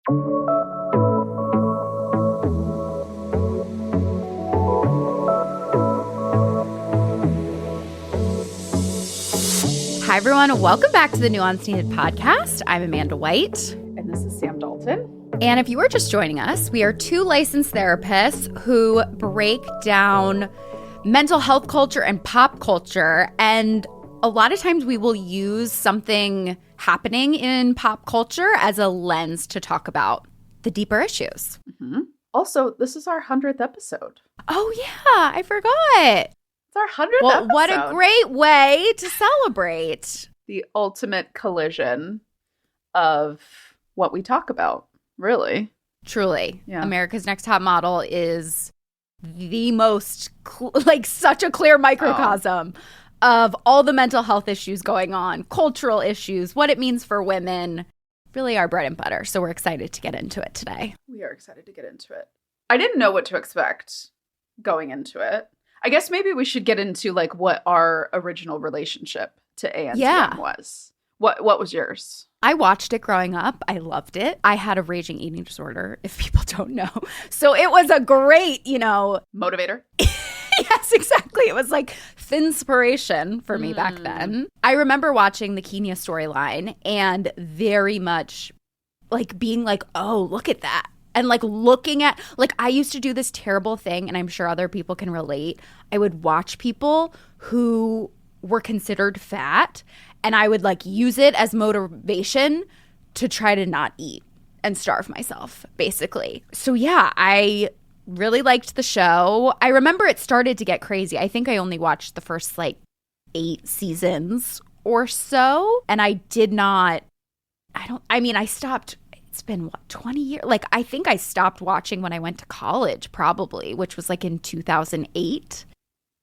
Hi, everyone. Welcome back to the Nuance Needed podcast. I'm Amanda White. And this is Sam Dalton. And if you are just joining us, we are two licensed therapists who break down mental health culture and pop culture. And a lot of times we will use something happening in pop culture as a lens to talk about the deeper issues. Mm-hmm. Also, this is our 100th episode. Oh, yeah. I forgot. It's our 100th episode. What a great way to celebrate. The ultimate collision of what we talk about, really. Truly. Yeah. America's Next Top Model is the most, such a clear microcosm of all the mental health issues going on, cultural issues, what it means for women, really our bread and butter. So we're excited to get into it today. We are excited to get into it. I didn't know what to expect going into it. I guess maybe we should get into what our original relationship to ANTM was. What was yours? I watched it growing up. I loved it. I had a raging eating disorder, if people don't know. So it was a great, motivator. Yes, exactly. It was inspiration for me back then. I remember watching the Kenya storyline and very much being oh, look at that. And looking at, I used to do this terrible thing, and I'm sure other people can relate. I would watch people who were considered fat, and I would use it as motivation to try to not eat and starve myself, basically. So yeah, I really liked the show. I remember it started to get crazy. I think I only watched the first 8 seasons or so, and I stopped. It's been 20 years? I think I stopped watching when I went to college, probably, which was in 2008.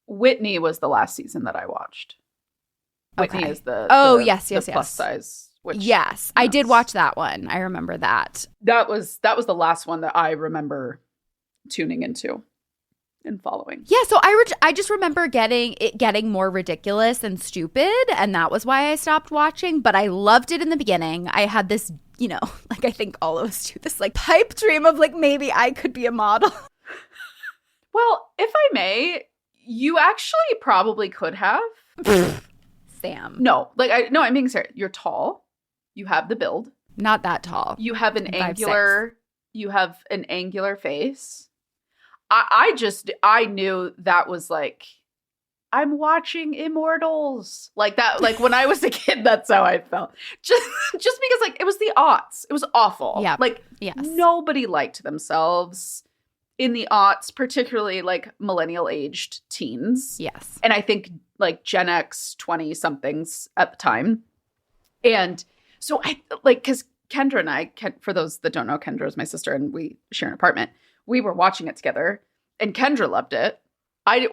Whitney was the last season that I watched. Whitney is the plus size. Which, yes, I did watch that one. I remember that. That was the last one that I remember tuning into and following. Yeah, so I just remember getting more ridiculous and stupid, and that was why I stopped watching. But I loved it in the beginning. I had this, I think all of us do this pipe dream of maybe I could be a model. Well, if I may, you actually probably could have. Sam. No, I'm being serious. You're tall. You have the build. Not that tall. You have an angular face. I knew that was I'm watching Immortals. That, when I was a kid, that's how I felt. Just because it was the aughts. It was awful. Yeah. Yes. Nobody liked themselves in the aughts, particularly millennial aged teens. Yes. And I think Gen X 20 somethings at the time. And so I because Kendra and I, for those that don't know, Kendra is my sister and we share an apartment. We were watching it together and Kendra loved it.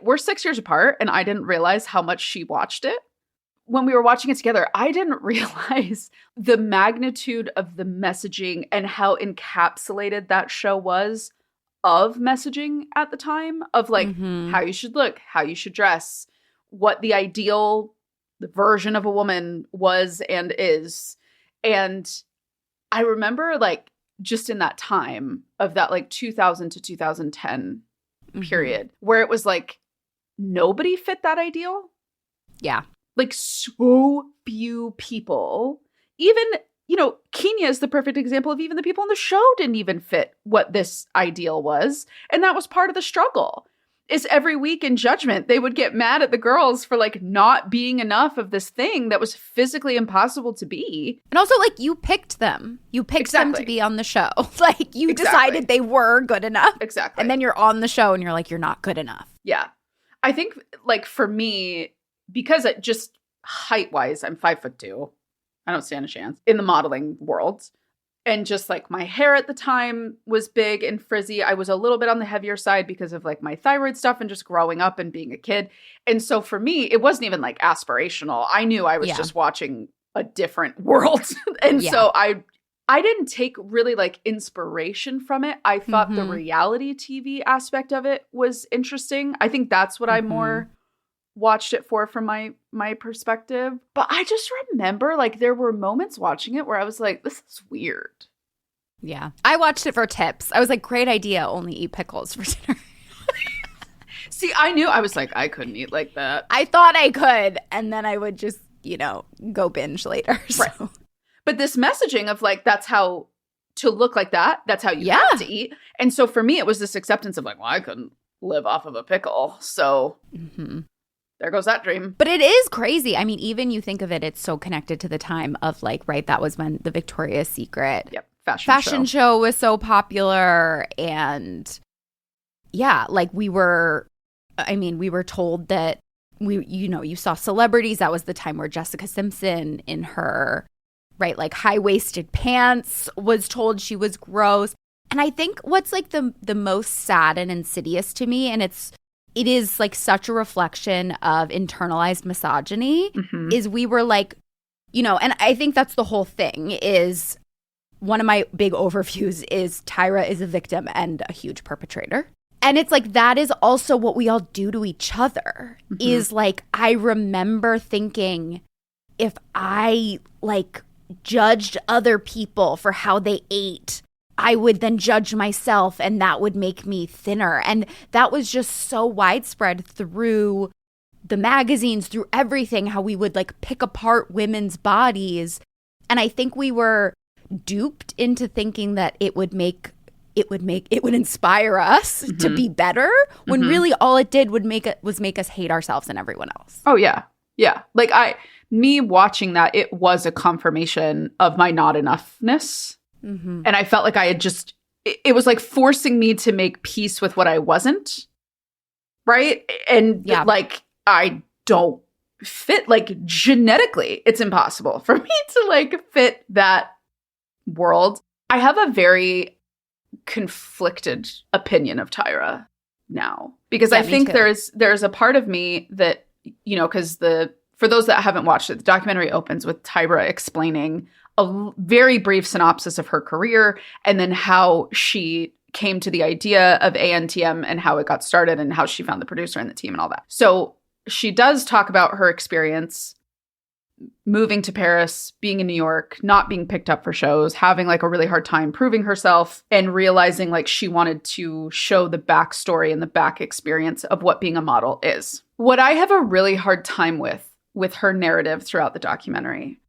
We're 6 years apart and I didn't realize how much she watched it. When we were watching it together, I didn't realize the magnitude of the messaging and how encapsulated that show was of messaging at the time of how you should look, how you should dress, what the ideal version of a woman was and is. And I remember just in that time of that 2000 to 2010 period where it was nobody fit that ideal. Yeah. So few people, even, Kenya is the perfect example of even the people on the show didn't even fit what this ideal was. And that was part of the struggle. Is every week in Judgment, they would get mad at the girls for not being enough of this thing that was physically impossible to be. And also you picked them. You picked them to be on the show. You decided they were good enough. Exactly. And then you're on the show and you're you're not good enough. Yeah. I think for me, because it just height-wise, I'm 5'2". I don't stand a chance in the modeling world. And just my hair at the time was big and frizzy. I was a little bit on the heavier side because of my thyroid stuff and just growing up and being a kid. And so for me, it wasn't even aspirational. I knew I was just watching a different world. And so I didn't take really inspiration from it. I thought the reality TV aspect of it was interesting. I think that's what I more watched it from my perspective. But I just remember there were moments watching it where I was this is weird. Yeah. I watched it for tips. I was like, great idea. Only eat pickles for dinner. See, I was like, I couldn't eat like that. I thought I could. And then I would just, go binge later. So. Right. But this messaging of like, that's how to look like that. That's how you have to eat. And so for me, it was this acceptance of like, well, I couldn't live off of a pickle. So there goes that dream. But it is crazy. I mean, even you think of it, it's so connected to the time of like, right, that was when the Victoria's Secret fashion show was so popular. And yeah, like we were told that you saw celebrities. That was the time where Jessica Simpson in her, right, like high-waisted pants was told she was gross. And I think what's like the most sad and insidious to me, and it is like such a reflection of internalized misogyny, is we were like, and I think that's the whole thing is one of my big overviews is Tyra is a victim and a huge perpetrator. And it's like, that is also what we all do to each other is like, I remember thinking if I like judged other people for how they ate, I would then judge myself and that would make me thinner. And that was just so widespread through the magazines, through everything, how we would like pick apart women's bodies. And I think we were duped into thinking that it would inspire us to be better when really all it did was make us hate ourselves and everyone else. Oh, yeah. Yeah. Like me watching that, it was a confirmation of my not enoughness. And I felt like I had it was like forcing me to make peace with what I wasn't. Right. And like, I don't fit, like genetically, it's impossible for me to like fit that world. I have a very conflicted opinion of Tyra now because I think there's a part of me that, because for those that haven't watched it, the documentary opens with Tyra explaining a very brief synopsis of her career and then how she came to the idea of ANTM and how it got started and how she found the producer and the team and all that. So she does talk about her experience moving to Paris, being in New York, not being picked up for shows, having like a really hard time proving herself and realizing like she wanted to show the backstory and the back experience of what being a model is. What I have a really hard time with her narrative throughout the documentary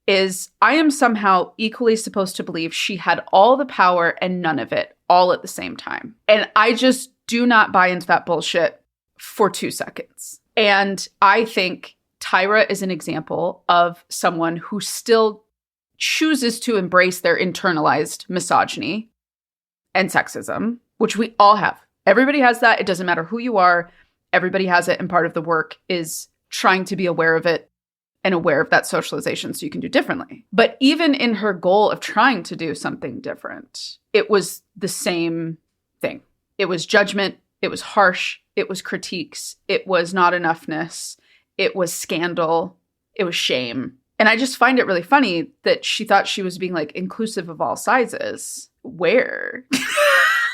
is I am somehow equally supposed to believe she had all the power and none of it all at the same time. And I just do not buy into that bullshit for 2 seconds. And I think Tyra is an example of someone who still chooses to embrace their internalized misogyny and sexism, which we all have. Everybody has that. It doesn't matter who you are. Everybody has it. And part of the work is trying to be aware of it and aware of that socialization so you can do differently. But even in her goal of trying to do something different, it was the same thing. It was judgment. It was harsh. It was critiques. It was not enoughness. It was scandal. It was shame. And I just find it really funny that she thought she was being like inclusive of all sizes. Where?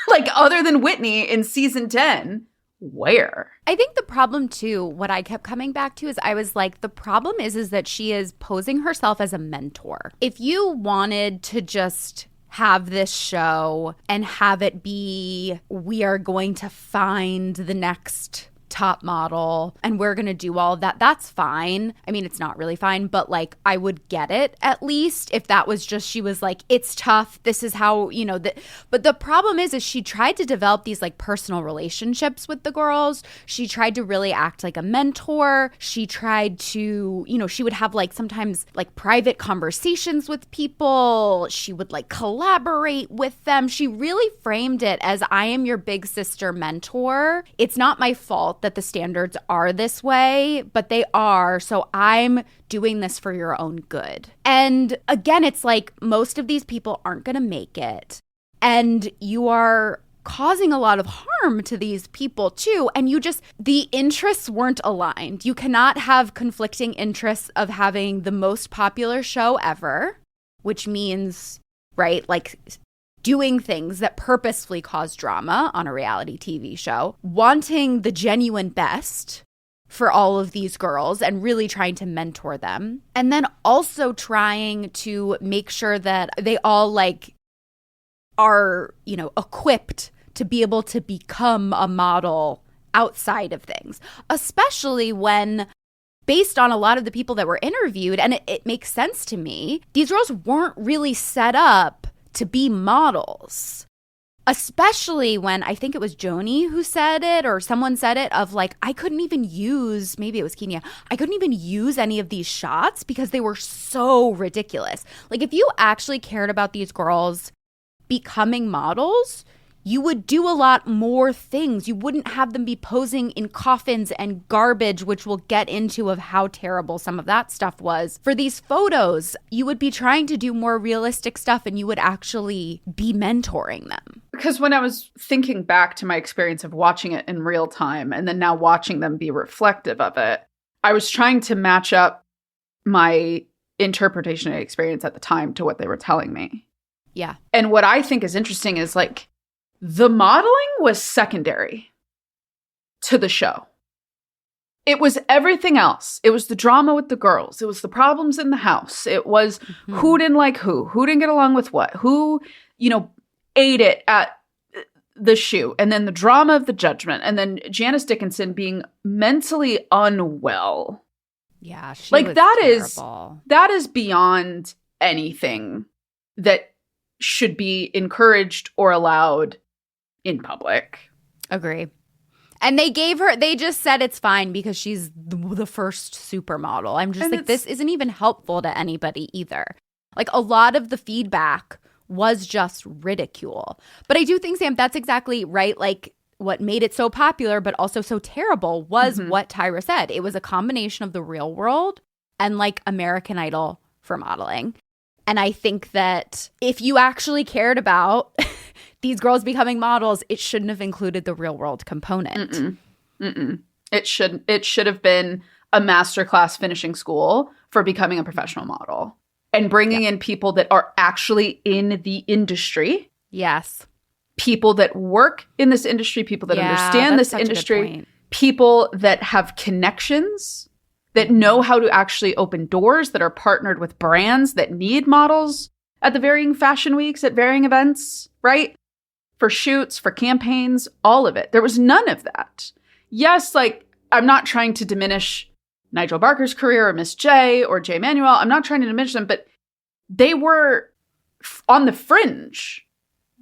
Like other than Whitney in season 10, where? I think the problem too, what I kept coming back to is I was like, the problem is that she is posing herself as a mentor. If you wanted to just have this show and have it be, we are going to find the next top model and we're going to do all of that, that's fine. I mean, it's not really fine, but like I would get it at least if that was just, she was like, it's tough. This is how, but the problem is she tried to develop these like personal relationships with the girls. She tried to really act like a mentor. She tried to, she would have like sometimes like private conversations with people. She would like collaborate with them. She really framed it as I am your big sister mentor. It's not my fault that the standards are this way, but they are. So I'm doing this for your own good. And again, it's like most of these people aren't going to make it. And you are causing a lot of harm to these people too. And the interests weren't aligned. You cannot have conflicting interests of having the most popular show ever, which means, right, like doing things that purposefully cause drama on a reality TV show, wanting the genuine best for all of these girls and really trying to mentor them. And then also trying to make sure that they all like are, you know, equipped to be able to become a model outside of things, especially when, based on a lot of the people that were interviewed, and it makes sense to me, these girls weren't really set up to be models. Especially when, I think it was Joni who said it, or someone said it, of like, I couldn't even use, maybe it was Kenya, I couldn't even use any of these shots because they were so ridiculous. Like, if you actually cared about these girls becoming models, you would do a lot more things. You wouldn't have them be posing in coffins and garbage, which we'll get into of how terrible some of that stuff was. For these photos, you would be trying to do more realistic stuff, and you would actually be mentoring them. Because when I was thinking back to my experience of watching it in real time and then now watching them be reflective of it, I was trying to match up my interpretation and experience at the time to what they were telling me. Yeah. And what I think is interesting is, like, the modeling was secondary to the show. It was everything else. It was the drama with the girls. It was the problems in the house. It was who didn't like who didn't get along with what, who, you know, ate it at the shoot, and then the drama of the judgment, and then Janice Dickinson being mentally unwell. Yeah, she like was that terrible. is beyond anything that should be encouraged or allowed in public. Agree. And they just said it's fine because she's the first supermodel. I'm just like, this isn't even helpful to anybody either. Like, a lot of the feedback was just ridicule. But I do think, Sam, that's exactly right. Like, what made it so popular but also so terrible was what Tyra said. It was a combination of the real world and, like, American Idol for modeling. And I think that if you actually cared about these girls becoming models, it shouldn't have included the real world component. It should have been a masterclass finishing school for becoming a professional model and bringing in people that are actually in the industry. Yes. People that work in this industry, people that understand this industry, people that have connections, that know how to actually open doors, that are partnered with brands that need models at the varying fashion weeks, at varying events, right? For shoots, for campaigns, all of it. There was none of that. Yes, like, I'm not trying to diminish Nigel Barker's career or Miss J or Jay Manuel. I'm not trying to diminish them, but they were on the fringe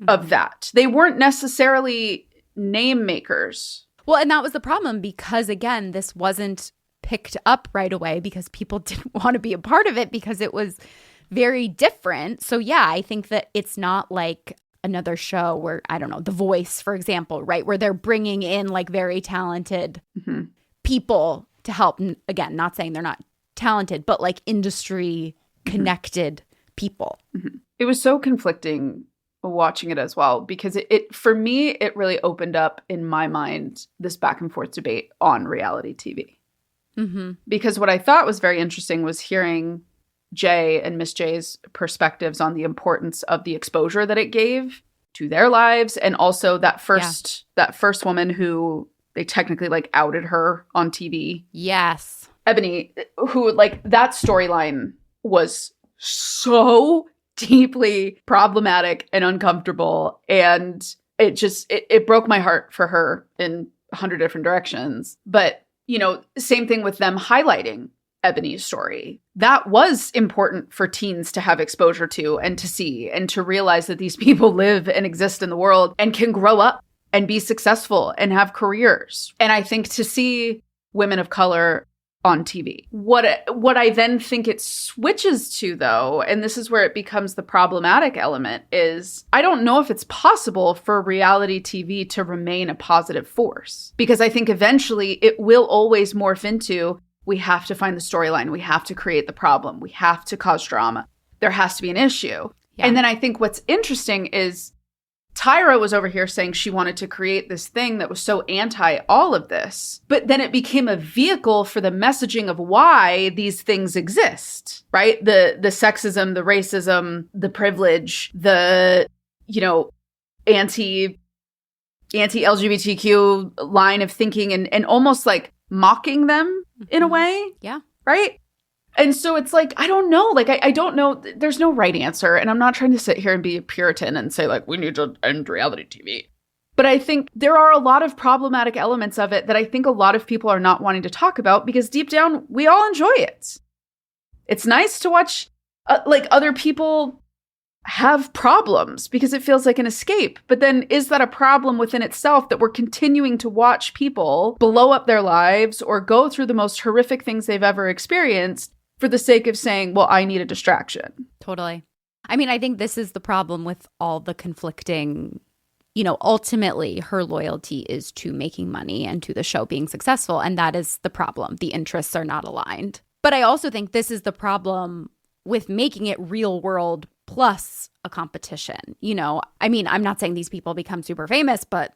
of that. They weren't necessarily name makers. Well, and that was the problem because, again, this wasn't picked up right away because people didn't want to be a part of it because it was very different. So yeah, I think that it's not like another show where, I don't know, The Voice, for example, right? Where they're bringing in like very talented people to help. Again, not saying they're not talented, but like industry connected people. It was so conflicting watching it as well because it for me, it really opened up in my mind this back and forth debate on reality TV. Because what I thought was very interesting was hearing Jay and Miss J's perspectives on the importance of the exposure that it gave to their lives, and also that first woman who they technically like outed her on TV. Yes, Ebony, who like that storyline was so deeply problematic and uncomfortable, and it broke my heart for her in 100 different directions. But you know, same thing with them highlighting Ebony's story. That was important for teens to have exposure to and to see and to realize that these people live and exist in the world and can grow up and be successful and have careers. And I think to see women of color on TV. What I then think it switches to, though, and this is where it becomes the problematic element, is I don't know if it's possible for reality TV to remain a positive force. Because I think eventually it will always morph into, we have to find the storyline, we have to create the problem, we have to cause drama, there has to be an issue. Yeah. And then I think what's interesting is Tyra was over here saying she wanted to create this thing that was so anti all of this, but then it became a vehicle for the messaging of why these things exist, right? The sexism, the racism, the privilege, the, you know, anti-LGBTQ line of thinking and almost like mocking them in a way. Yeah. Right? And so it's like, I don't know. Like, I don't know. There's no right answer. And I'm not trying to sit here and be a Puritan and say, like, we need to end reality TV. But I think there are a lot of problematic elements of it that I think a lot of people are not wanting to talk about because deep down, we all enjoy it. It's nice to watch, like, other people have problems because it feels like an escape. But then is that a problem within itself that we're continuing to watch people blow up their lives or go through the most horrific things they've ever experienced for the sake of saying, well, I need a distraction? Totally. I mean, I think this is the problem with all the conflicting, ultimately her loyalty is to making money and to the show being successful. And that is the problem. The interests are not aligned. But I also think this is the problem with making it real world plus a competition. I mean, I'm not saying these people become super famous, but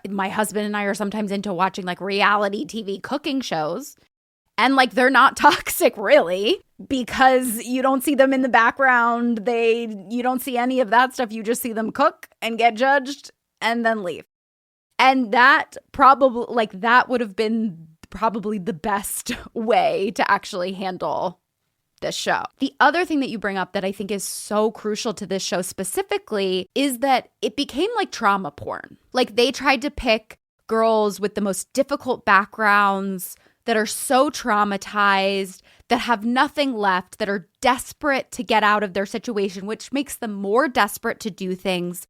my husband and I are sometimes into watching like reality TV cooking shows. And like, they're not toxic really because you don't see them in the background. You don't see any of that stuff. You just see them cook and get judged and then leave. And that would have been probably the best way to actually handle this show. The other thing that you bring up that I think is so crucial to this show specifically is that it became like trauma porn. Like, they tried to pick girls with the most difficult backgrounds that are so traumatized, that have nothing left, that are desperate to get out of their situation, which makes them more desperate to do things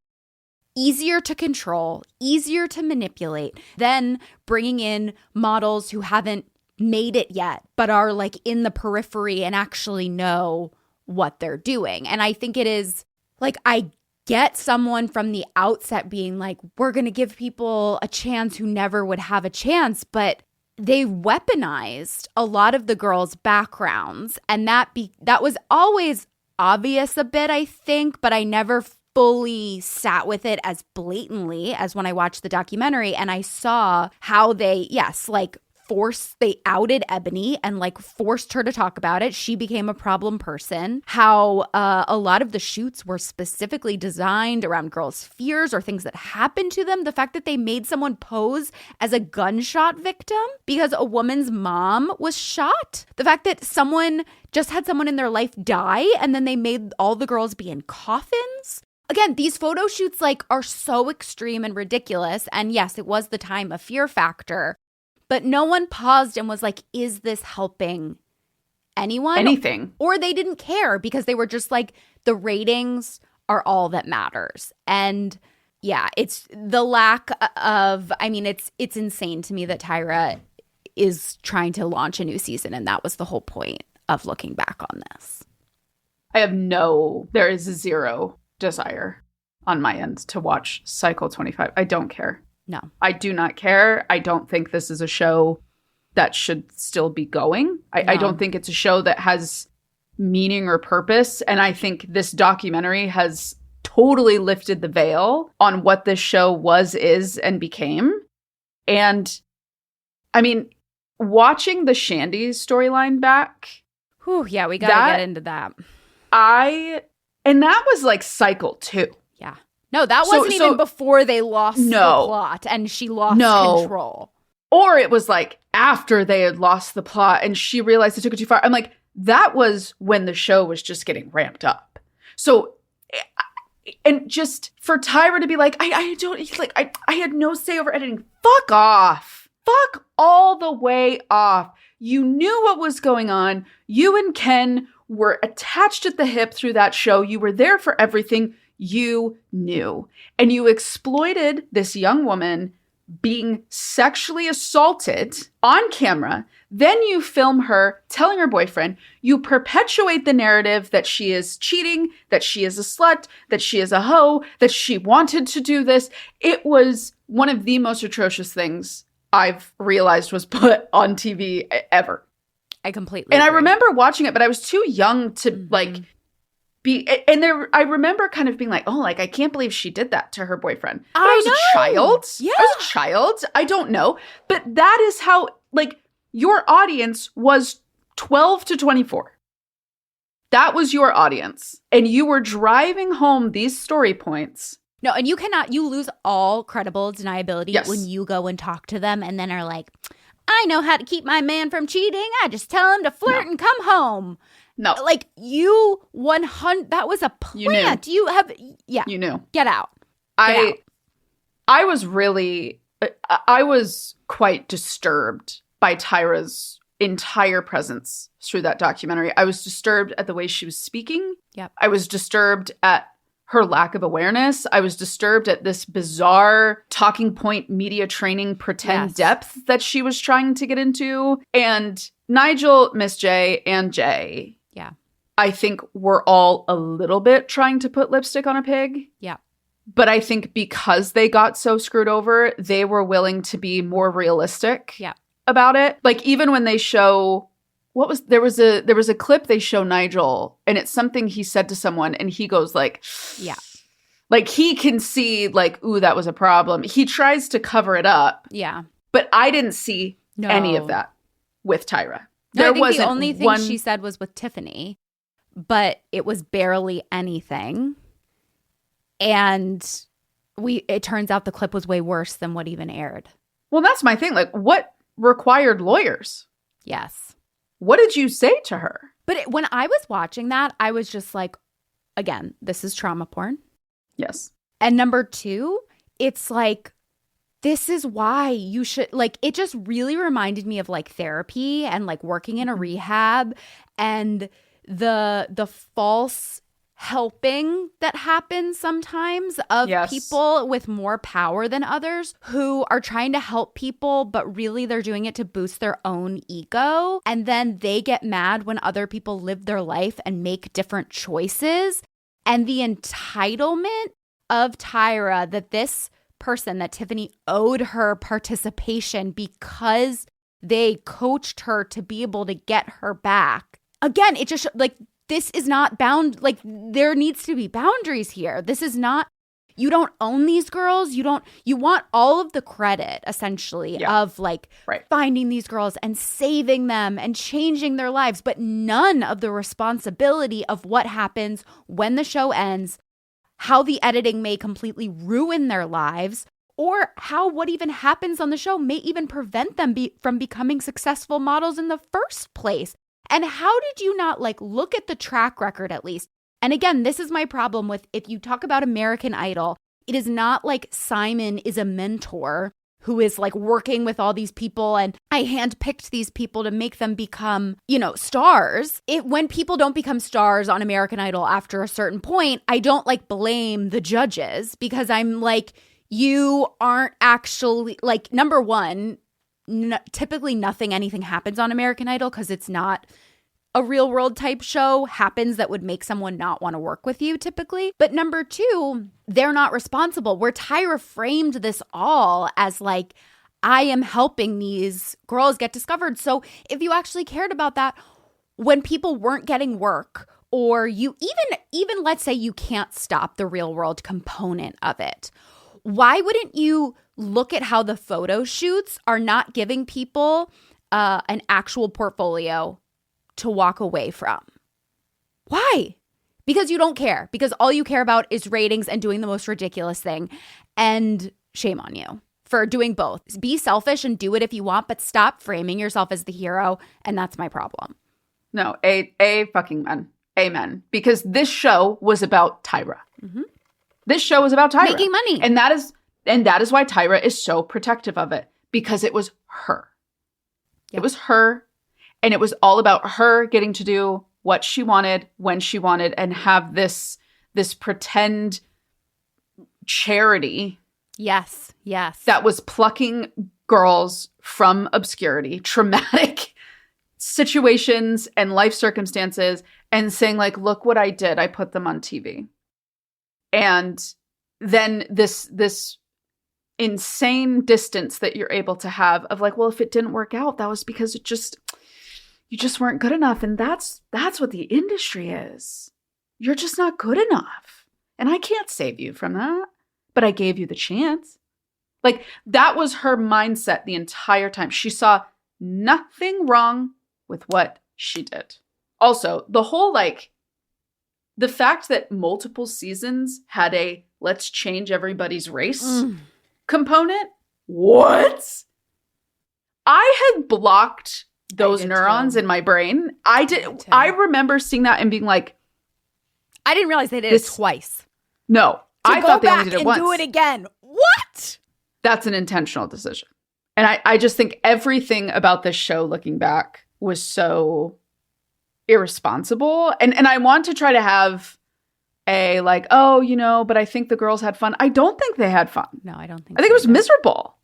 easier to control, easier to manipulate, than bringing in models who haven't made it yet, but are like in the periphery and actually know what they're doing. And I think it is like, I get someone from the outset being like, we're going to give people a chance who never would have a chance, but they weaponized a lot of the girls' backgrounds. And that was always obvious a bit, I think, but I never fully sat with it as blatantly as when I watched the documentary and I saw how they outed Ebony and like forced her to talk about it. She became a problem person. How a lot of the shoots were specifically designed around girls' fears or things that happened to them. The fact that they made someone pose as a gunshot victim because a woman's mom was shot. The fact that someone just had someone in their life die and then they made all the girls be in coffins. Again, these photo shoots like are so extreme and ridiculous. And yes, it was the time of Fear Factor. But no one paused and was like, is this helping anyone? Anything. Or they didn't care because they were just like, the ratings are all that matters. And yeah, it's the lack of, I mean, it's insane to me that Tyra is trying to launch a new season. And that was the whole point of looking back on this. There is zero desire on my end to watch Cycle 25. I don't care. No. I do not care. I don't think this is a show that should still be going. I don't think it's a show that has meaning or purpose. And I think this documentary has totally lifted the veil on what this show was, is, and became. And I mean, watching the Shandy storyline back. Whew, yeah, we got to get into that. And that was like Cycle 2. Yeah. No, that wasn't even before they lost the plot and she lost control. Or it was like after they had lost the plot and she realized it took it too far. I'm like, that was when the show was just getting ramped up. So, and just for Tyra to be like, I had no say over editing. Fuck off. Fuck all the way off. You knew what was going on. You and Ken were attached at the hip through that show. You were there for everything. You knew. And you exploited this young woman being sexually assaulted on camera. Then you film her telling her boyfriend. You perpetuate the narrative that she is cheating, that she is a slut, that she is a hoe, that she wanted to do this. It was one of the most atrocious things I've realized was put on TV ever. I completely agree. I remember watching it, but I was too young to I remember kind of being like, oh, like, I can't believe she did that to her boyfriend. But I was a child. Yeah. I was a child. I don't know. But that is how, like, your audience was 12 to 24. That was your audience. And you were driving home these story points. No, and you lose all credible deniability when you go and talk to them and then are like, I know how to keep my man from cheating. I just tell him to flirt and come home. No. Like, you 100, that was a plant. You have, You knew. Get out. I was quite disturbed by Tyra's entire presence through that documentary. I was disturbed at the way she was speaking. Yep. I was disturbed at her lack of awareness. I was disturbed at this bizarre talking point media training pretend depth that she was trying to get into. And Nigel, Miss J, and Jay, I think were all a little bit trying to put lipstick on a pig. Yeah. But I think because they got so screwed over, they were willing to be more realistic about it. Like, even when they show there was a clip they show Nigel, and it's something he said to someone, and he goes like, like, he can see like, ooh, that was a problem. He tries to cover it up. Yeah. But I didn't see any of that with Tyra. No, I think the only thing she said was with Tiffany, but it was barely anything. And it turns out the clip was way worse than what even aired. Well, that's my thing. Like, what required lawyers? Yes. What did you say to her? But when I was watching that, I was just like, again, this is trauma porn. Yes. And number two, it's like, this is why you should, like, it just really reminded me of like therapy and like working in a rehab and the false helping that happens sometimes of people with more power than others who are trying to help people, but really they're doing it to boost their own ego. And then they get mad when other people live their life and make different choices. And the entitlement of Tyra that this person, that Tiffany, owed her participation because they coached her to be able to get her back. Again, it just like, this is not bound. Like, there needs to be boundaries here. This is not, you don't own these girls. You want all of the credit essentially of like finding these girls and saving them and changing their lives, but none of the responsibility of what happens when the show ends, how the editing may completely ruin their lives, or how what even happens on the show may even prevent them from becoming successful models in the first place. And how did you not like look at the track record at least? And again, this is my problem with, if you talk about American Idol, it is not like Simon is a mentor who is like working with all these people and I handpicked these people to make them become, stars. When people don't become stars on American Idol after a certain point, I don't like blame the judges because I'm like, you aren't actually like, number one, typically anything happens on American Idol because it's not a real world type show happens that would make someone not want to work with you typically. But number two, they're not responsible. Where Tyra framed this all as like, I am helping these girls get discovered. So if you actually cared about that, when people weren't getting work, or you even let's say you can't stop the real world component of it, why wouldn't you look at how the photo shoots are not giving people an actual portfolio to walk away from? Why? Because you don't care. Because all you care about is ratings and doing the most ridiculous thing. And shame on you for doing both. Be selfish and do it if you want, but stop framing yourself as the hero. And that's my problem. No, a fucking men. Amen. Because this show was about Tyra. Mm-hmm. This show was about Tyra. Making money. And that is why Tyra is so protective of it. Because it was her. Yep. It was her. And it was all about her getting to do what she wanted, when she wanted, and have this pretend charity. Yes, yes. That was plucking girls from obscurity, traumatic situations and life circumstances, and saying like, look what I did. I put them on TV. And then this insane distance that you're able to have of like, well, if it didn't work out, that was because you just weren't good enough. And that's what the industry is. You're just not good enough. And I can't save you from that. But I gave you the chance. Like, that was her mindset the entire time. She saw nothing wrong with what she did. Also, the whole the fact that multiple seasons had a let's change everybody's race component. What? I had blocked those neurons too. in my brain. I remember seeing that and being like, I didn't realize they did it twice. No, I thought they only did it once. Do it again. What? That's an intentional decision. And I just think everything about this show, looking back, was so irresponsible. And I want to try to have a like, oh, you know, but I think the girls had fun. I don't think they had fun. No, I don't think I think it was miserable.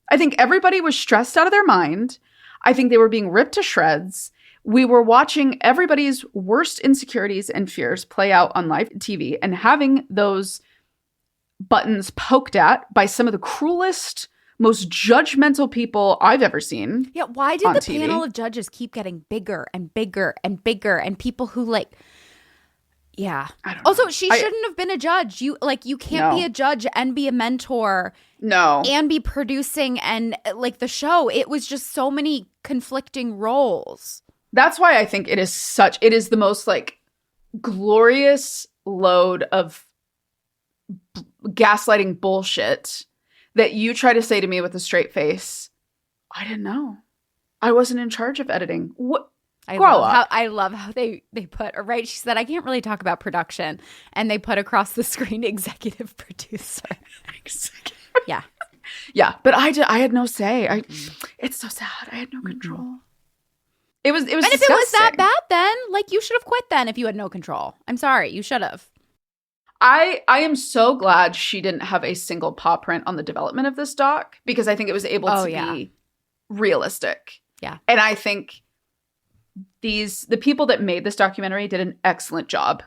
I think everybody was stressed out of their mind. I think they were being ripped to shreds. We were watching everybody's worst insecurities and fears play out on live TV and having those buttons poked at by some of the cruelest, most judgmental people I've ever seen. Yeah, why did the TV. panel of judges keep getting bigger and bigger and bigger, and people who like, yeah. I don't know. Also, she shouldn't have been a judge. You can't be a judge and be a mentor. No. And be producing and like the show. It was just so many conflicting roles. That's why I think it is the most like glorious load of gaslighting bullshit that you try to say to me with a straight face, I didn't know. I wasn't in charge of editing. What? I love how they put, right? She said, I can't really talk about production. And they put across the screen executive producer. Yeah. Yeah. But I had no say. It's so sad. I had no control. It was disgusting. If it was that bad then, like, you should have quit then if you had no control. I'm sorry. You should have. I am so glad she didn't have a single paw print on the development of this doc, because I think it was able to be realistic. Yeah. And I think the people that made this documentary did an excellent job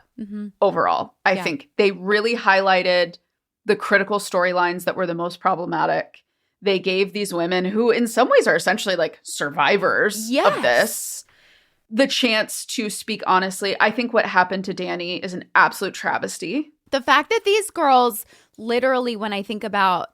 overall. I think they really highlighted the critical storylines that were the most problematic. They gave these women, who in some ways are essentially like survivors of this, the chance to speak honestly. I think what happened to Danny is an absolute travesty. The fact that these girls, literally, when I think about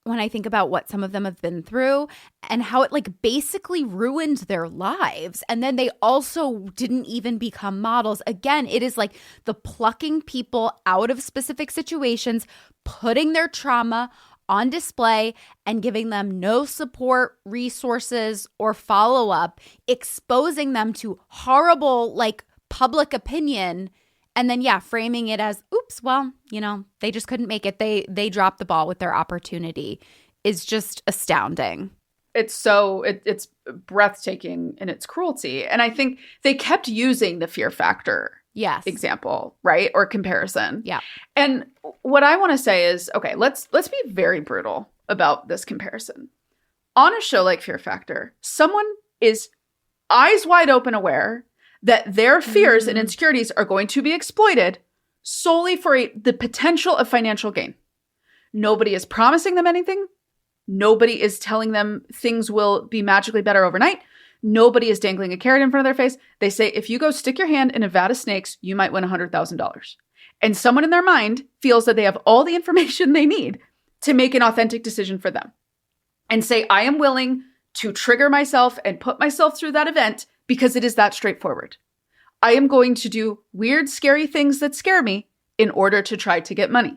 what some of them have been through and how it like basically ruined their lives. And then they also didn't even become models. Again, it is like the plucking people out of specific situations, putting their trauma on display and giving them no support, resources, or follow-up, exposing them to horrible like public opinion. And then, framing it as, oops, well, you know, they just couldn't make it. They dropped the ball with their opportunity is just astounding. It's breathtaking in its cruelty. And I think they kept using the fear factor example, right? Or comparison. Yeah. And what I want to say is, okay, let's be very brutal about this comparison. On a show like Fear Factor, someone is eyes wide open aware that their fears and insecurities are going to be exploited solely for the potential of financial gain. Nobody is promising them anything. Nobody is telling them things will be magically better overnight. Nobody is dangling a carrot in front of their face. They say, if you go stick your hand in a vat of snakes, you might win $100,000. And someone in their mind feels that they have all the information they need to make an authentic decision for them. And say, I am willing to trigger myself and put myself through that event because it is that straightforward. I am going to do weird, scary things that scare me in order to try to get money.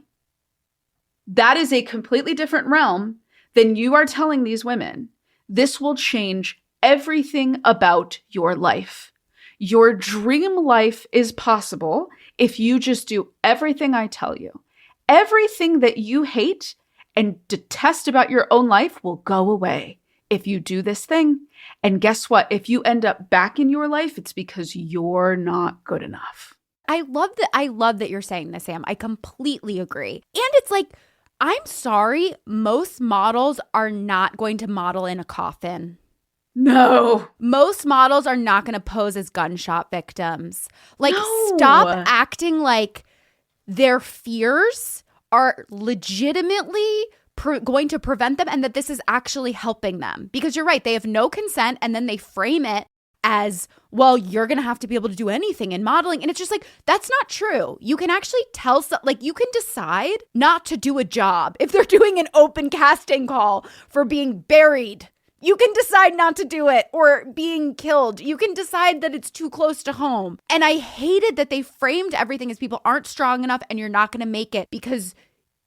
That is a completely different realm than you are telling these women. This will change everything about your life. Your dream life is possible if you just do everything I tell you. Everything that you hate and detest about your own life will go away if you do this thing. And guess what? If you end up back in your life, it's because you're not good enough. I love that you're saying this, Sam. I completely agree. And it's like, I'm sorry, most models are not going to model in a coffin. No. Most models are not going to pose as gunshot victims. Like, stop acting like their fears are legitimately going to prevent them and that this is actually helping them. Because you're right, they have no consent and then they frame it as, well, you're going to have to be able to do anything in modeling. And it's just like, that's not true. You can actually you can decide not to do a job. If they're doing an open casting call for being buried, you can decide not to do it, or being killed. You can decide that it's too close to home. And I hated that they framed everything as people aren't strong enough and you're not going to make it because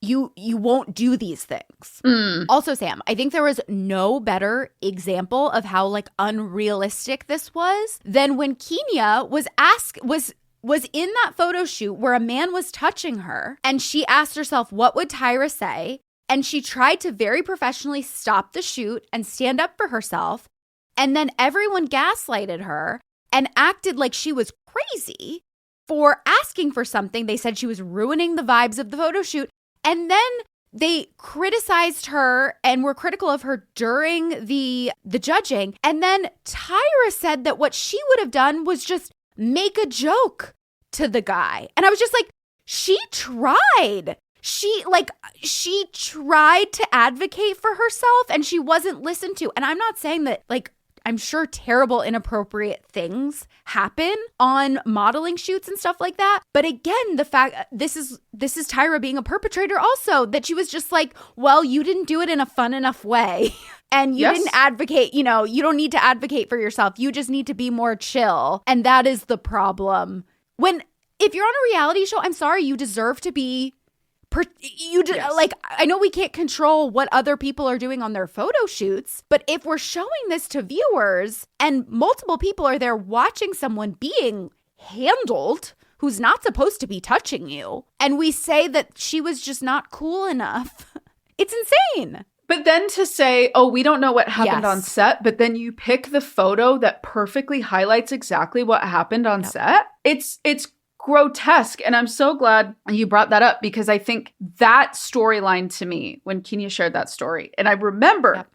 you won't do these things. Also, Sam, I think there was no better example of how like unrealistic this was than when Kenya was in that photo shoot where a man was touching her, and she asked herself, what would Tyra say? And she tried to very professionally stop the shoot and stand up for herself. And then everyone gaslighted her and acted like she was crazy for asking for something. They said she was ruining the vibes of the photo shoot. And then they criticized her and were critical of her during the judging. And then Tyra said that what she would have done was just make a joke to the guy. And I was just like, she tried. She tried to advocate for herself and she wasn't listened to. And I'm not saying that, like, I'm sure terrible, inappropriate things happen on modeling shoots and stuff like that. But again, the fact this is Tyra being a perpetrator also, that she was just like, well, you didn't do it in a fun enough way. And you didn't advocate, you don't need to advocate for yourself. You just need to be more chill. And that is the problem. If you're on a reality show, I'm sorry, you deserve to be like, I know we can't control what other people are doing on their photo shoots, but if we're showing this to viewers and multiple people are there watching someone being handled who's not supposed to be touching you, and we say that she was just not cool enough, it's insane. But then to say, oh, we don't know what happened on set, but then you pick the photo that perfectly highlights exactly what happened on set. It's grotesque. And I'm so glad you brought that up, because I think that storyline to me, when Kenya shared that story, and I remember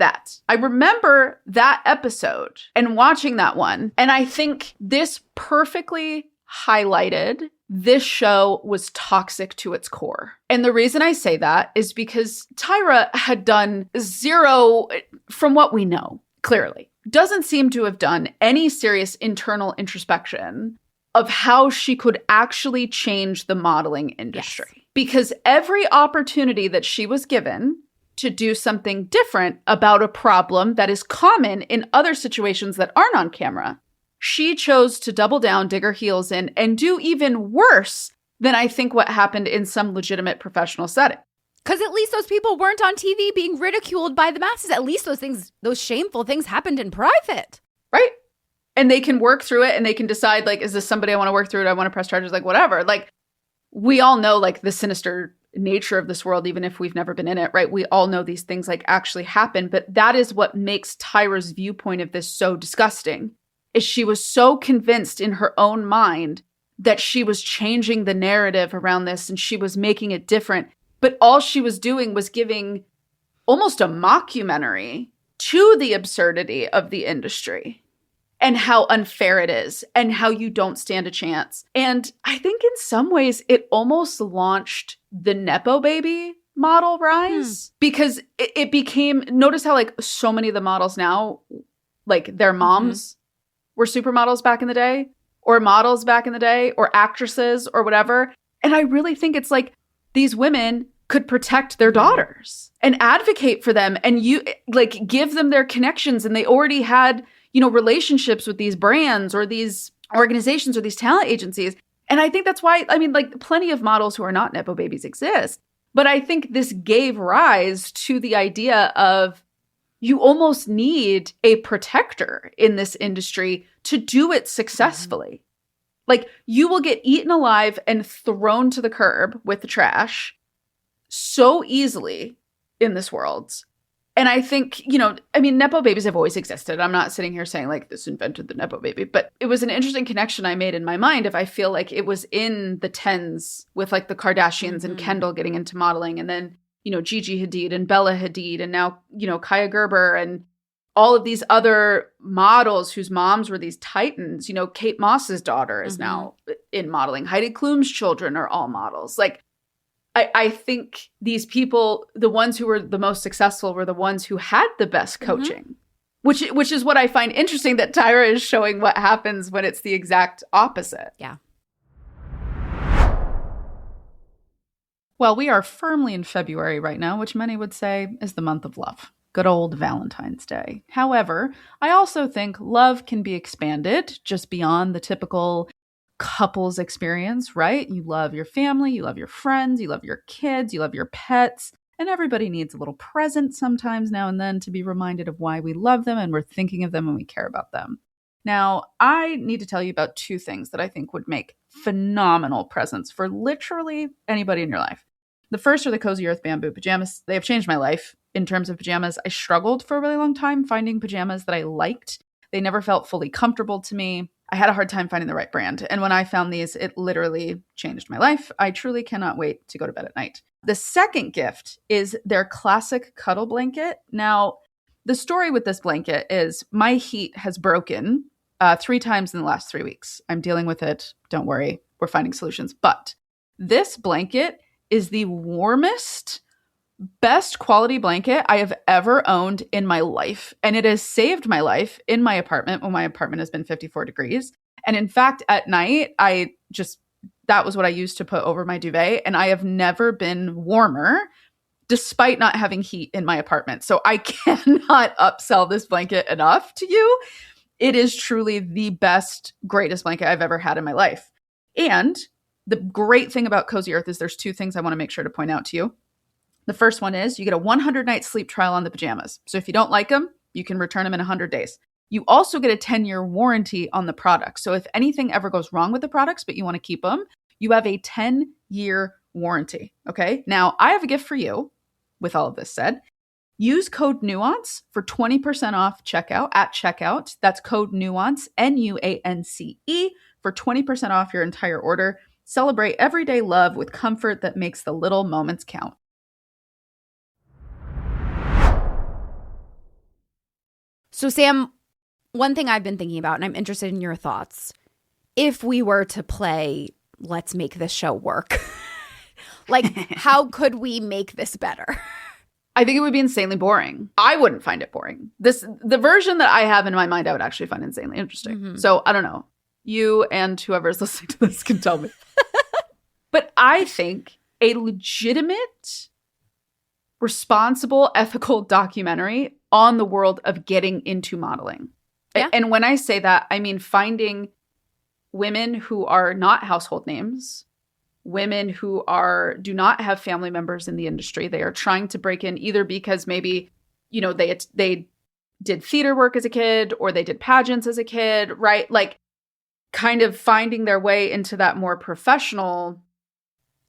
I remember that episode and watching that one. And I think this perfectly highlighted this show was toxic to its core. And the reason I say that is because Tyra had done zero, from what we know, clearly, doesn't seem to have done any serious internal introspection of how she could actually change the modeling industry. Yes. Because every opportunity that she was given to do something different about a problem that is common in other situations that aren't on camera, she chose to double down, dig her heels in, and do even worse than I think what happened in some legitimate professional setting. Because at least those people weren't on TV being ridiculed by the masses. At least those shameful things happened in private. Right? And they can work through it and they can decide, like, is this somebody I want to work through? Do I want to press charges? Like, whatever. Like, we all know, like, the sinister nature of this world, even if we've never been in it, right? We all know these things, like, actually happen. But that is what makes Tyra's viewpoint of this so disgusting, is she was so convinced in her own mind that she was changing the narrative around this and she was making it different. But all she was doing was giving almost a mockumentary to the absurdity of the industry and how unfair it is and how you don't stand a chance. And I think in some ways it almost launched the Nepo baby model rise, because it became, notice how, like, so many of the models now, like, their moms were supermodels back in the day, or models back in the day, or actresses or whatever. And I really think it's like these women could protect their daughters and advocate for them and give them their connections. And they already had, relationships with these brands or these organizations or these talent agencies. And I think that's why, plenty of models who are not Nepo babies exist. But I think this gave rise to the idea of, you almost need a protector in this industry to do it successfully. Like, you will get eaten alive and thrown to the curb with the trash so easily in this world. And I think, Nepo babies have always existed. I'm not sitting here saying, like, this invented the Nepo baby, but it was an interesting connection I made in my mind if I feel like it was in the 10s with, like, the Kardashians and Kendall getting into modeling, and then, Gigi Hadid and Bella Hadid, and now, Kaya Gerber and all of these other models whose moms were these titans. Kate Moss's daughter is now in modeling. Heidi Klum's children are all models. Like, I think these people, the ones who were the most successful, were the ones who had the best coaching, which is what I find interesting, that Tyra is showing what happens when it's the exact opposite. Yeah. Well, we are firmly in February right now, which many would say is the month of love. Good old Valentine's Day. However, I also think love can be expanded just beyond the typical couples experience, right? You love your family, you love your friends, you love your kids, you love your pets, and everybody needs a little present sometimes now and then to be reminded of why we love them and we're thinking of them and we care about them. Now, I need to tell you about two things that I think would make phenomenal presents for literally anybody in your life. The first are the Cozy Earth bamboo pajamas. They have changed my life in terms of pajamas. I struggled for a really long time finding pajamas that I liked. They never felt fully comfortable to me. I had a hard time finding the right brand. And when I found these, it literally changed my life. I truly cannot wait to go to bed at night. The second gift is their classic cuddle blanket. Now, the story with this blanket is my heat has broken 3 times in the last 3 weeks. I'm dealing with it. Don't worry. We're finding solutions. But this blanket is the warmest, best quality blanket I have ever owned in my life. And it has saved my life in my apartment when my apartment has been 54 degrees. And in fact, at night, that was what I used to put over my duvet. And I have never been warmer despite not having heat in my apartment. So I cannot upsell this blanket enough to you. It is truly the best, greatest blanket I've ever had in my life. And the great thing about Cozy Earth is there's 2 things I want to make sure to point out to you. The first one is you get a 100-night sleep trial on the pajamas. So if you don't like them, you can return them in 100 days. You also get a 10-year warranty on the product. So if anything ever goes wrong with the products, but you want to keep them, you have a 10-year warranty. Okay. Now I have a gift for you with all of this said. Use code NUANCE for 20% off at checkout. That's code NUANCE, NUANCE, for 20% off your entire order. Celebrate everyday love with comfort that makes the little moments count. So, Sam, one thing I've been thinking about, and I'm interested in your thoughts, if we were to play Let's Make This Show Work, like, how could we make this better? I think it would be insanely boring. I wouldn't find it boring. The version that I have in my mind, I would actually find insanely interesting. Mm-hmm. So I don't know. You and whoever is listening to this can tell me. But I think a legitimate, responsible, ethical documentary on the world of getting into modeling. Yeah. And when I say that, I mean finding women who are not household names, women who do not have family members in the industry. They are trying to break in either because maybe, you know, they did theater work as a kid or they did pageants as a kid, right? Like kind of finding their way into that more professional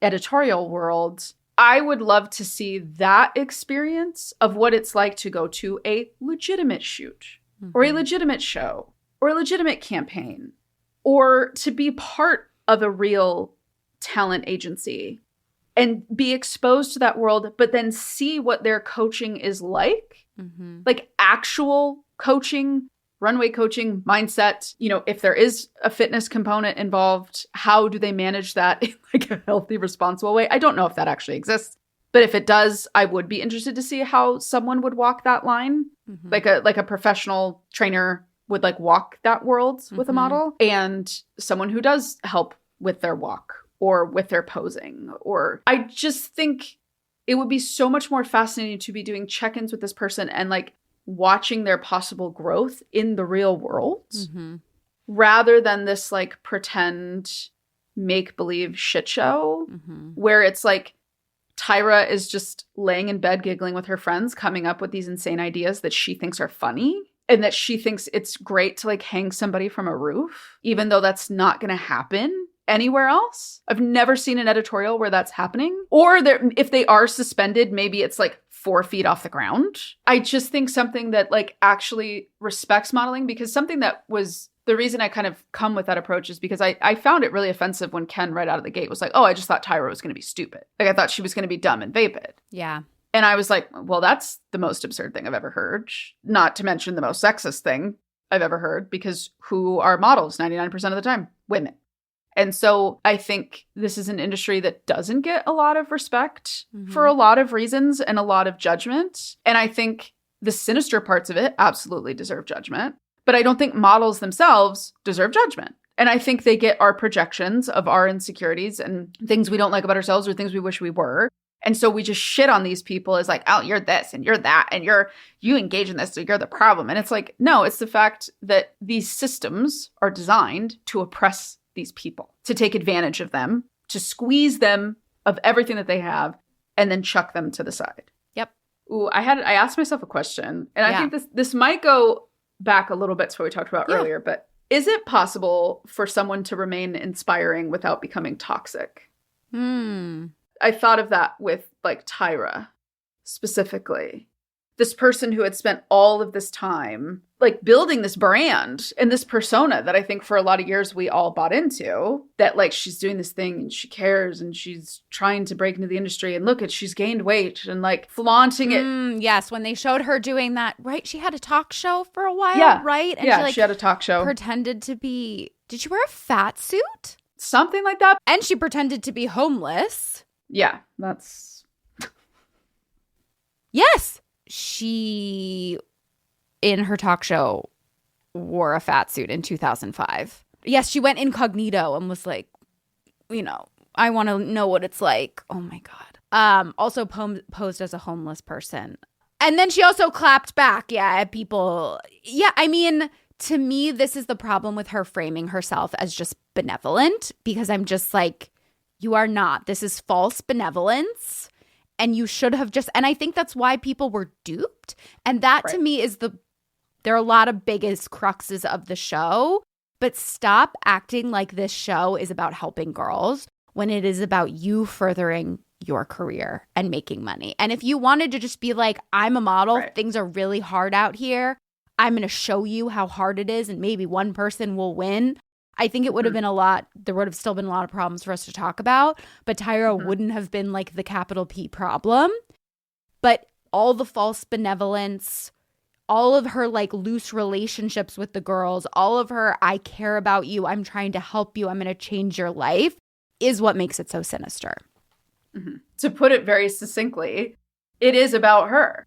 editorial world. I would love to see that experience of what it's like to go to a legitimate shoot or a legitimate show or a legitimate campaign or to be part of a real talent agency and be exposed to that world, but then see what their coaching is like, like actual coaching, runway coaching, mindset. You know, if there is a fitness component involved, how do they manage that in like a healthy, responsible way? I don't know if that actually exists, but if it does, I would be interested to see how someone would walk that line, like a professional trainer would like walk that world with a model, and someone who does help with their walk or with their posing. Or I just think it would be so much more fascinating to be doing check-ins with this person and like watching their possible growth in the real world rather than this like pretend make-believe shit show where it's like Tyra is just laying in bed giggling with her friends, coming up with these insane ideas that she thinks are funny and that she thinks it's great to like hang somebody from a roof, even though that's not going to happen anywhere else. I've never seen an editorial where that's happening. Or if they are suspended, maybe it's like 4 feet off the ground. I just think something that like actually respects modeling, because something that was the reason I kind of come with that approach is because I found it really offensive when Ken right out of the gate was like, oh, I just thought Tyra was going to be stupid. Like I thought she was going to be dumb and vapid. Yeah. And I was like, well, that's the most absurd thing I've ever heard. Not to mention the most sexist thing I've ever heard, because who are models 99% of the time? Women. And so I think this is an industry that doesn't get a lot of respect for a lot of reasons and a lot of judgment. And I think the sinister parts of it absolutely deserve judgment. But I don't think models themselves deserve judgment. And I think they get our projections of our insecurities and things we don't like about ourselves or things we wish we were. And so we just shit on these people as like, oh, you're this and you're that and you engage in this, so you're the problem. And it's like, no, it's the fact that these systems are designed to oppress these people, to take advantage of them, to squeeze them of everything that they have, and then chuck them to the side. Yep. Ooh, I asked myself a question, and I think this might go back a little bit to what we talked about earlier, but is it possible for someone to remain inspiring without becoming toxic? I thought of that with like Tyra specifically. This person who had spent all of this time like building this brand and this persona that I think for a lot of years we all bought into, that like she's doing this thing and she cares and she's trying to break into the industry, and look at, she's gained weight and like flaunting it. Yes, when they showed her doing that, right? She had a talk show for a while, right? And she had a talk show. Pretended to be, did she wear a fat suit? Something like that. And she pretended to be homeless. Yeah, that's... Yes. She, in her talk show, wore a fat suit in 2005. Yes, she went incognito and was like, you know, I want to know what it's like. Oh, my God. Also posed as a homeless person. And then she also clapped back, at people. Yeah, I mean, to me, this is the problem with her framing herself as just benevolent, because I'm just like, you are not. This is false benevolence. And you should have just, and I think that's why people were duped. And that to me is there are a lot of biggest cruxes of the show, but stop acting like this show is about helping girls when it is about you furthering your career and making money. And if you wanted to just be like, I'm a model, things are really hard out here, I'm going to show you how hard it is, and maybe one person will win, I think it would have been there would have still been a lot of problems for us to talk about, but Tyra wouldn't have been like the capital P problem. But all the false benevolence, all of her like loose relationships with the girls, all of her, I care about you, I'm trying to help you, I'm going to change your life, is what makes it so sinister. To put it very succinctly, it is about her.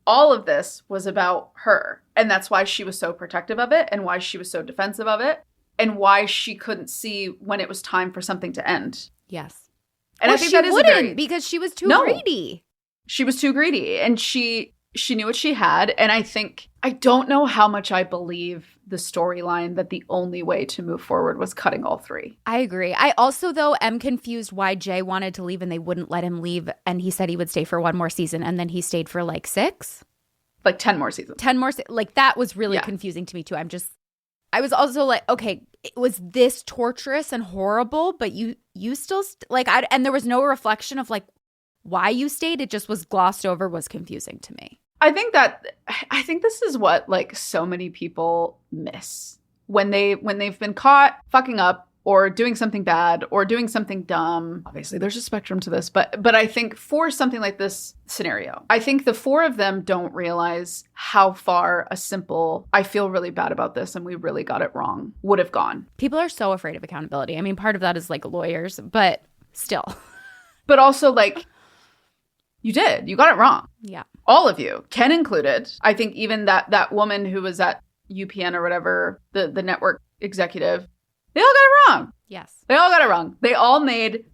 All of this was about her. And that's why she was so protective of it, and why she was so defensive of it, and why she couldn't see when it was time for something to end. Yes. And I think that is because she was too greedy. She was too greedy, and she knew what she had. And I don't know how much I believe the storyline that the only way to move forward was cutting all three. I agree. I also, though, am confused why Jay wanted to leave and they wouldn't let him leave. And he said he would stay for one more season, and then he stayed for like 6? Like 10 more seasons. 10 more. Like, that was really confusing to me, too. I was also like, okay, it was this torturous and horrible, but you still, and there was no reflection of, like, why you stayed. It just was glossed over, was confusing to me. I think this is what, like, so many people miss when they've been caught fucking up or doing something bad or doing something dumb. Obviously, there's a spectrum to this, but I think for something like this scenario, I think the 4 of them don't realize how far a simple, I feel really bad about this and we really got it wrong, would have gone. People are so afraid of accountability. I mean, part of that is like lawyers, but still. But also, like, you got it wrong. Yeah. All of you, Ken included. I think even that woman who was at UPN or whatever, the network executive, they all got it wrong. Yes. They all got it wrong. They all made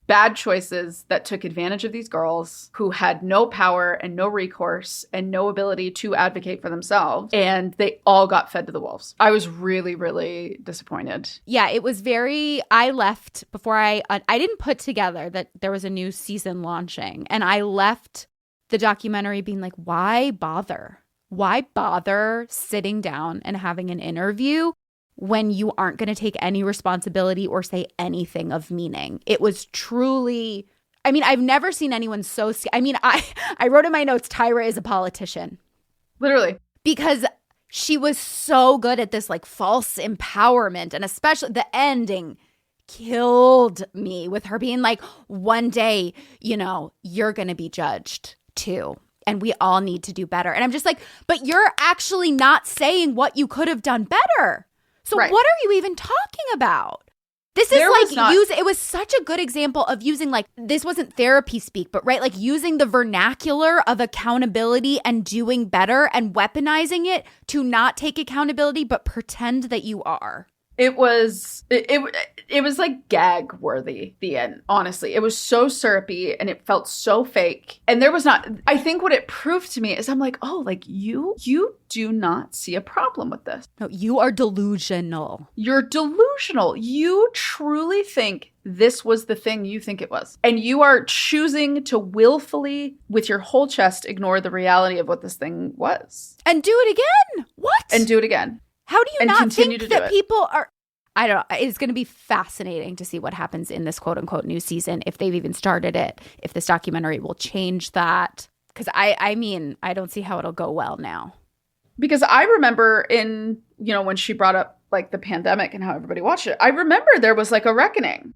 bad choices that took advantage of these girls who had no power and no recourse and no ability to advocate for themselves. And they all got fed to the wolves. I was really, really disappointed. Yeah, it was I left before I didn't put together that there was a new season launching. And I left the documentary being like, why bother? Why bother sitting down and having an interview when you aren't going to take any responsibility or say anything of meaning? It was truly, I mean, I've never seen anyone so, I wrote in my notes, Tyra is a politician. Literally. Because she was so good at this like false empowerment, and especially the ending killed me with her being like, one day, you're going to be judged too. And we all need to do better. And I'm just like, but you're actually not saying what you could have done better. So what are you even talking about? This is it was such a good example of using, like, this wasn't therapy speak, but like using the vernacular of accountability and doing better and weaponizing it to not take accountability, but pretend that you are. It was like gag worthy, the end, honestly. It was so syrupy and it felt so fake. And there was not, I think what it proved to me is I'm like, oh, like you do not see a problem with this. No, you are delusional. You're delusional. You truly think this was the thing you think it was. And you are choosing to willfully, with your whole chest, ignore the reality of what this thing was. And do it again. What? And do it again. How do you and not think that it. people are... I don't know. It's going to be fascinating to see what happens in this quote-unquote new season, if they've even started it, if this documentary will change that. Because I mean, I don't see how it'll go well now. Because I remember when she brought up like the pandemic and how everybody watched it, I remember there was like a reckoning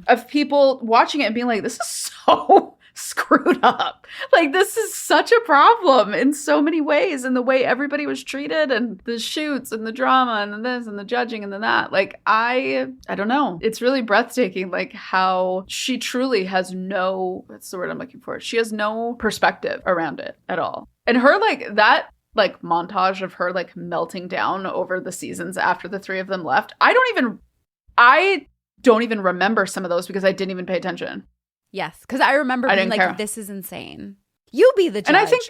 of people watching it and being like, this is so screwed up. Like, this is such a problem in so many ways, and the way everybody was treated and the shoots and the drama and this and the judging and then that. Like, I don't know. It's really breathtaking, like how she truly has no, that's the word I'm looking for. She has no perspective around it at all. And her like montage of her like melting down over the seasons after the three of them left. I don't even remember some of those because I didn't even pay attention. Yes, because I remember being like, care. This is insane. You be the judge. And I think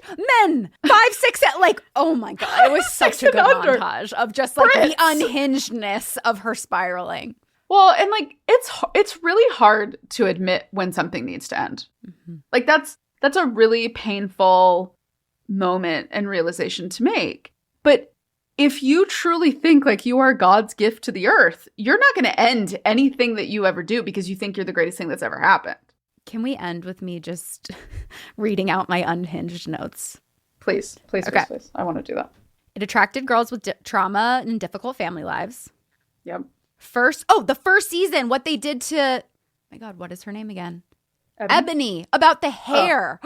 men 5, 6, like, oh my God. It was such a good montage of just like the unhingedness of her spiraling. Well, and like it's really hard to admit when something needs to end. Like that's a really painful moment and realization to make. But if you truly think like you are God's gift to the earth, you're not going to end anything that you ever do because you think you're the greatest thing that's ever happened. Can we end with me just reading out my unhinged notes? Please. Okay. Please. I want to do that. It attracted girls with trauma and difficult family lives. Yep. The first season, what they did to, my God, what is her name again? Ebony, about the hair.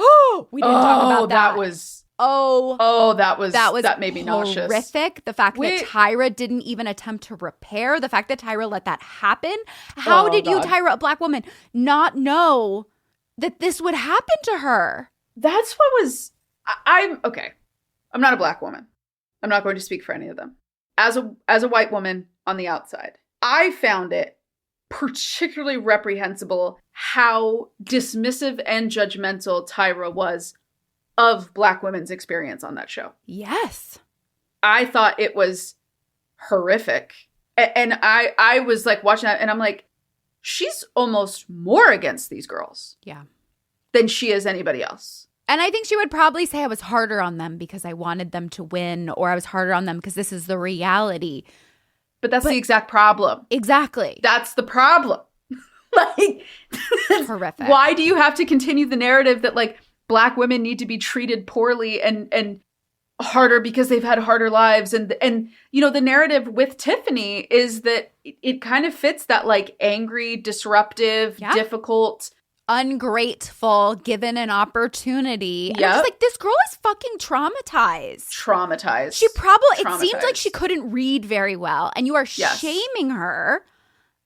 We didn't talk about that. That made me nauseous. Horrific. The fact that Tyra didn't even attempt to repair, the fact that Tyra let that happen. How did you, Tyra, a Black woman, not know that this would happen to her? That's what was, I'm not a Black woman. I'm not going to speak for any of them. As a white woman on the outside, I found it particularly reprehensible how dismissive and judgmental Tyra was of Black women's experience on that show. Yes. I thought it was horrific. And I was like watching that and I'm like, she's almost more against these girls. Yeah. Than she is anybody else. And I think she would probably say I was harder on them because I wanted them to win, or I was harder on them because this is the reality. But that's the exact problem. Exactly. That's the problem. Like, horrific. Why do you have to continue the narrative that like Black women need to be treated poorly and harder because they've had harder lives? And you know, the narrative with Tiffany is that it kind of fits that like angry, disruptive, difficult, ungrateful, given an opportunity. And I'm just like, this girl is fucking traumatized. She probably, it seemed like she couldn't read very well. And you are shaming her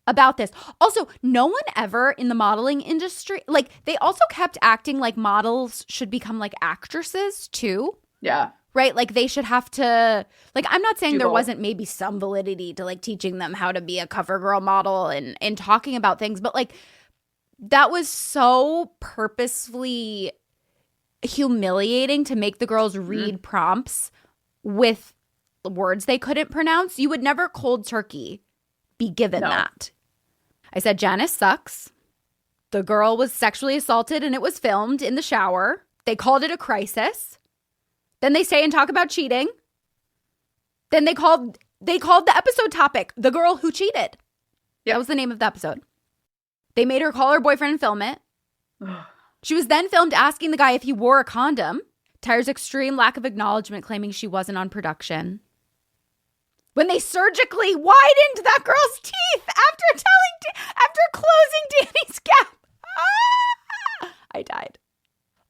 about this. Also, no one ever in the modeling industry, like they also kept acting like models should become like actresses too. Yeah. Right? Like they should have to, like, I'm not saying there wasn't maybe some validity to like teaching them how to be a cover girl model and talking about things, but like that was so purposefully humiliating to make the girls read prompts with words they couldn't pronounce. You would never cold turkey be given that. I said, Janice sucks. The girl was sexually assaulted and it was filmed in the shower. They called it a crisis. Then they say and talk about cheating. Then they called the episode topic, the girl who cheated. Yep. That was the name of the episode. They made her call her boyfriend and film it. She was then filmed asking the guy if he wore a condom. Tyra's extreme lack of acknowledgement, claiming she wasn't on production. When they surgically widened that girl's teeth after closing Danny's gap. I died.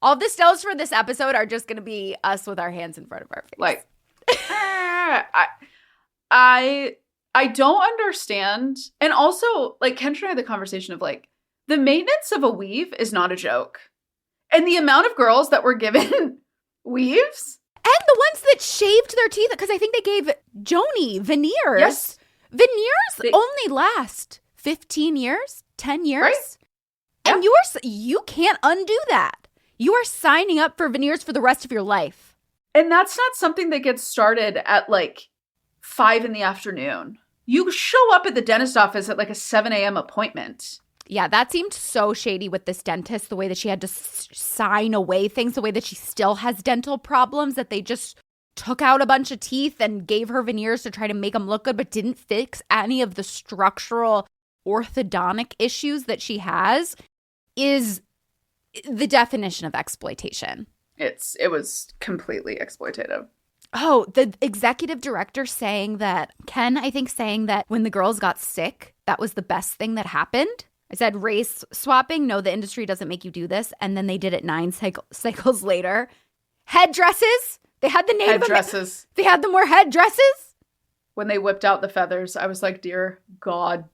All the stills for this episode are just going to be us with our hands in front of our face. Like, I don't understand. And also, like, Kendra and I had the conversation of, like, the maintenance of a weave is not a joke. And the amount of girls that were given weaves. And the ones that shaved their teeth, because I think they gave Joni veneers. Yes. Veneers only last 15 years, 10 years. Right? And you can't undo that. You are signing up for veneers for the rest of your life. And that's not something that gets started at like 5 p.m. You show up at the dentist office at like a 7 a.m. appointment. Yeah, that seemed so shady with this dentist, the way that she had to sign away things, the way that she still has dental problems, that they just took out a bunch of teeth and gave her veneers to try to make them look good, but didn't fix any of the structural orthodontic issues that she has, is the definition of exploitation. It was completely exploitative. Oh, the executive director saying that, Ken, I think, saying that when the girls got sick, that was the best thing that happened. I said race swapping. No, the industry doesn't make you do this. And then they did it 9 cycles later. Headdresses. They had the Native Headdresses. They had them wear headdresses. When they whipped out the feathers, I was like, dear God.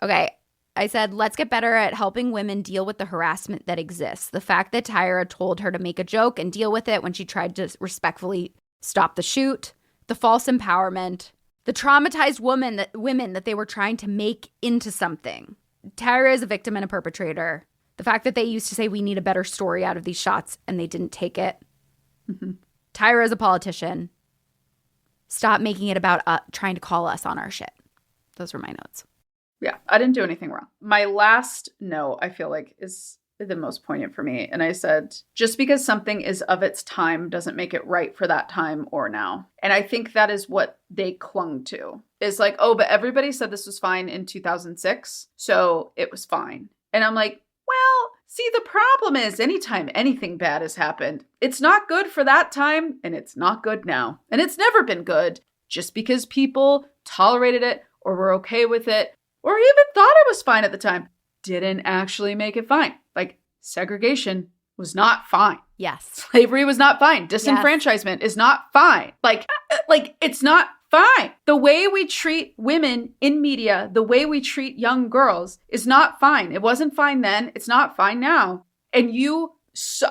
Okay. I said, let's get better at helping women deal with the harassment that exists. The fact that Tyra told her to make a joke and deal with it when she tried to respectfully stop the shoot. The false empowerment. The traumatized women that they were trying to make into something. Tyra is a victim and a perpetrator. The fact that they used to say we need a better story out of these shots and they didn't take it. Mm-hmm. Tyra is a politician. Stop making it about trying to call us on our shit. Those were my notes. Yeah, I didn't do anything wrong. My last note, I feel like, is the most poignant for me. And I said, just because something is of its time doesn't make it right for that time or now. And I think that is what they clung to. Is like, oh, but everybody said this was fine in 2006, so it was fine. And I'm like, well, see, the problem is anytime anything bad has happened, it's not good for that time, and it's not good now. And it's never been good just because people tolerated it or were okay with it or even thought it was fine at the time. Didn't actually make it fine. Like, segregation was not fine. Yes. Slavery was not fine. Disenfranchisement is not fine. Like, it's not fine. The way we treat women in media, the way we treat young girls is not fine. It wasn't fine then. It's not fine now. And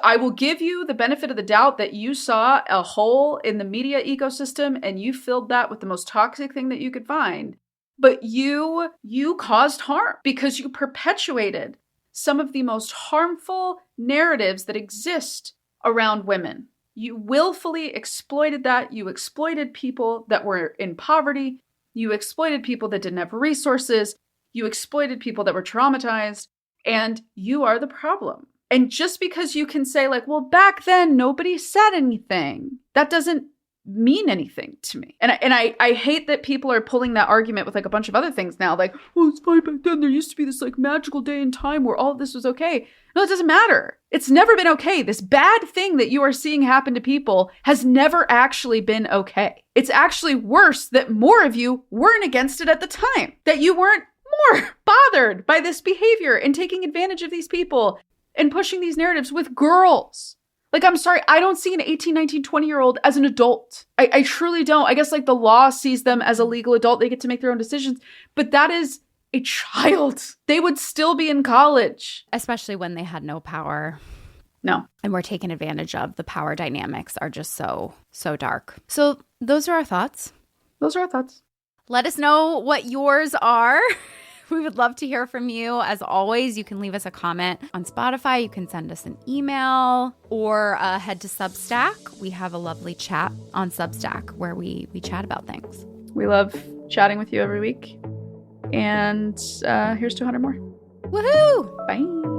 I will give you the benefit of the doubt that you saw a hole in the media ecosystem and you filled that with the most toxic thing that you could find. But you caused harm because you perpetuated some of the most harmful narratives that exist around women. You willfully exploited that. You exploited people that were in poverty. You exploited people that didn't have resources. You exploited people that were traumatized. And you are the problem. And just because you can say like, well, back then nobody said anything, that doesn't mean anything to me. And I hate that people are pulling that argument with like a bunch of other things now. Like, well, it's fine back then. There used to be this like magical day in time where all of this was okay. No, it doesn't matter. It's never been okay. This bad thing that you are seeing happen to people has never actually been okay. It's actually worse that more of you weren't against it at the time, that you weren't more bothered by this behavior and taking advantage of these people and pushing these narratives with girls. Like, I'm sorry, I don't see an 18, 19, 20-year-old as an adult. I truly don't. I guess, like, the law sees them as a legal adult. They get to make their own decisions. But that is a child. They would still be in college. Especially when they had no power. No. And were taken advantage of. The power dynamics are just so dark. So those are our thoughts. Let us know what yours are. We would love to hear from you. As always, you can leave us a comment on Spotify. You can send us an email or head to Substack. We have a lovely chat on Substack where we chat about things. We love chatting with you every week. And here's to 100 more. Woohoo! Bye.